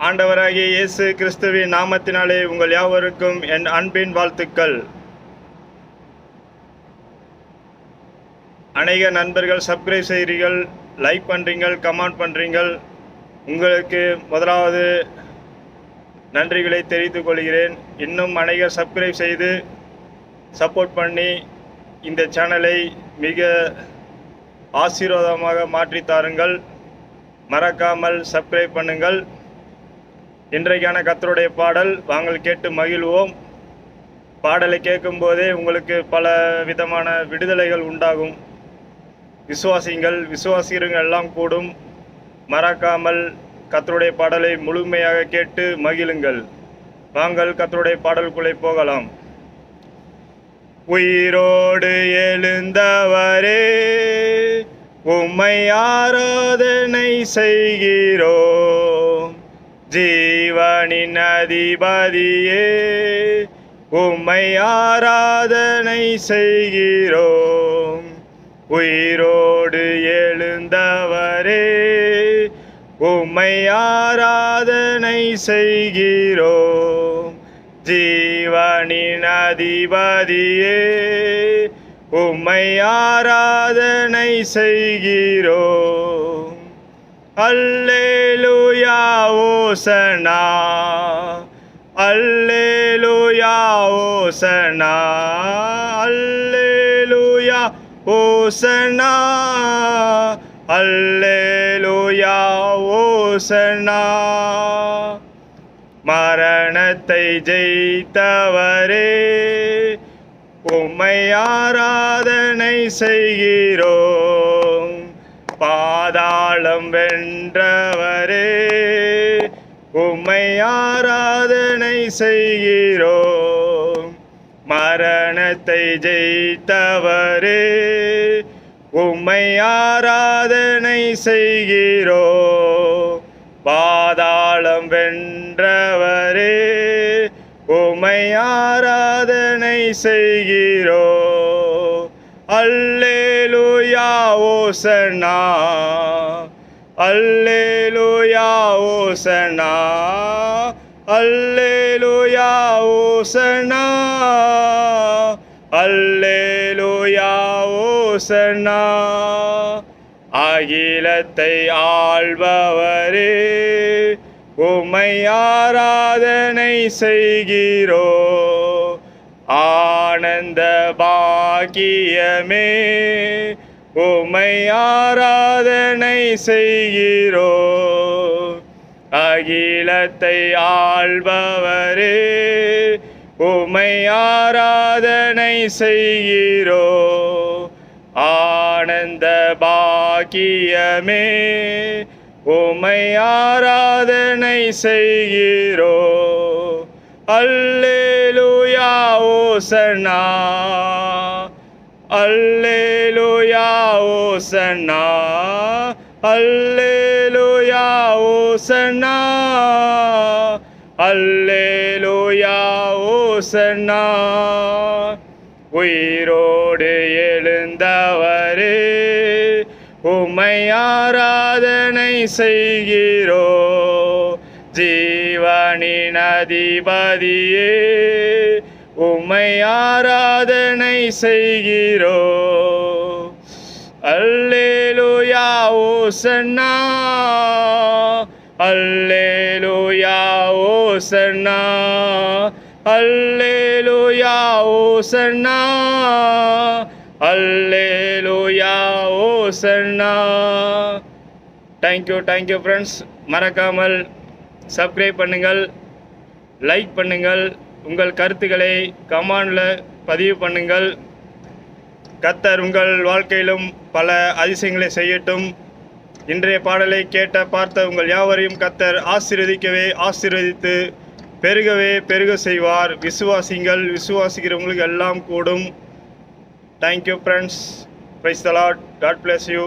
ஆண்டவராகிய இயேசு கிறிஸ்துவின் நாமத்தினாலே உங்கள் யாவருக்கும் என் அன்பின் வாழ்த்துக்கள். அநேக நண்பர்கள் சப்ஸ்கிரைப் செய்கிறீர்கள், லைக் பண்ணுறீங்கள், கமெண்ட் பண்ணுறீங்கள். உங்களுக்கு முதலாவது நன்றிகளை தெரிவித்துக் கொள்கிறேன். இன்னும் அநேகர் சப்ஸ்கிரைப் செய்து சப்போர்ட் பண்ணி இந்த சேனலை மிக ஆசீர்வாதமாக மாற்றி தாருங்கள். மறக்காமல் சப்ஸ்கிரைப் பண்ணுங்கள். இன்றைக்கான கர்த்தருடைய பாடல் வாங்கள் கேட்டு மகிழ்வோம். பாடலை கேட்கும்போதே உங்களுக்கு பல விதமான விடுதலைகள் உண்டாகும். விசுவாசிகள் எல்லாம் கூடும். மறக்காமல் கர்த்தருடைய பாடலை முழுமையாக கேட்டு மகிழுங்கள். வாங்கள் கர்த்தருடைய பாடலுக்குள்ளே போகலாம். உயிரோடு எழுந்தவரே, உம்மை ஆராதனை செய்கிறோம். ஜீவனின் அதிபதியே, உம்மை ஆராதனை செய்கிறோம். உயிரோடு எழுந்தவரே, உம்மை ஆராதனை செய்கிறோம். ஜீவனின் அதிபதியே, உம்மை ஆராதனை செய்கிறோம். அல்லேலூயா ஓசனா, அல்லேலூயா ஓசனா, அல்லேலூயா ஓசனா, அல்லேலூயா ஓசனா. மரணத்தை ஜெயித்தவரே, உம்மை ஆராதனை செய்கிறோம். பாதாளம் வென்றவரே, உம்மை ஆராதனை செய்கிறோம். மரணத்தை ஜெயித்தவரே, உம்மை ஆராதனை செய்கிறோம். பாதாளம் வென்றவரே, உம்மை ஆராதனை செய்கிறோம். அல்லேலூயா ஓசனா, அல்லேலூயா ஓசனா, அல்லேலூயா ஓசனா, அல்லேலூயா ஓசனா. அகிலத்தை ஆள்பவரே, உம்மை ஆராதனை செய்கிறோம். ஆனந்த பாக்கியமே, உம்மை ஆராதனை செய்கிறோம். அகிலத்தை ஆள்பவரே, உம்மை ஆராதனை செய்கிறோம். ஆனந்த பாக்கியமே, உம்மை ஆராதனை செய்கிறோம். அல்லேலூயா ஓசனா, அல்லேலூயா ஓசனா, அல்லேலூயா ஓசனா, அல்லேலூயா ஓசனா. உயிரோடு எழுந்தவரே, உம்மை ஆராதனை செய்கிறோம். ஜீவனின் அதிபதியே, உம்மை ஆராதனை செய்கிறோம். அல்லேலூயா ஓசனா, அல்லேலூயா ஓசனா, அல்லேலூயா ஓசனா, அல்லேலூயா ஓசனா. Thank you friends. மறக்காமல் சப்ஸ்கிரைப் பண்ணுங்கள், லைக் பண்ணுங்கள். உங்கள் கருத்துக்களை கமெண்டில் பதிவு பண்ணுங்கள். கர்த்தர் உங்கள் வாழ்க்கையிலும் பல அதிசயங்களை செய்யட்டும். இன்றைய பாடலை கேட்ட பார்த்த உங்கள் யாவரையும் கர்த்தர் ஆசீர்வதித்து பெருக செய்வார். விசுவாசிக்கிறவங்களுக்கு எல்லாம் கூடும். Thank you friends. Praise the Lord. God bless you.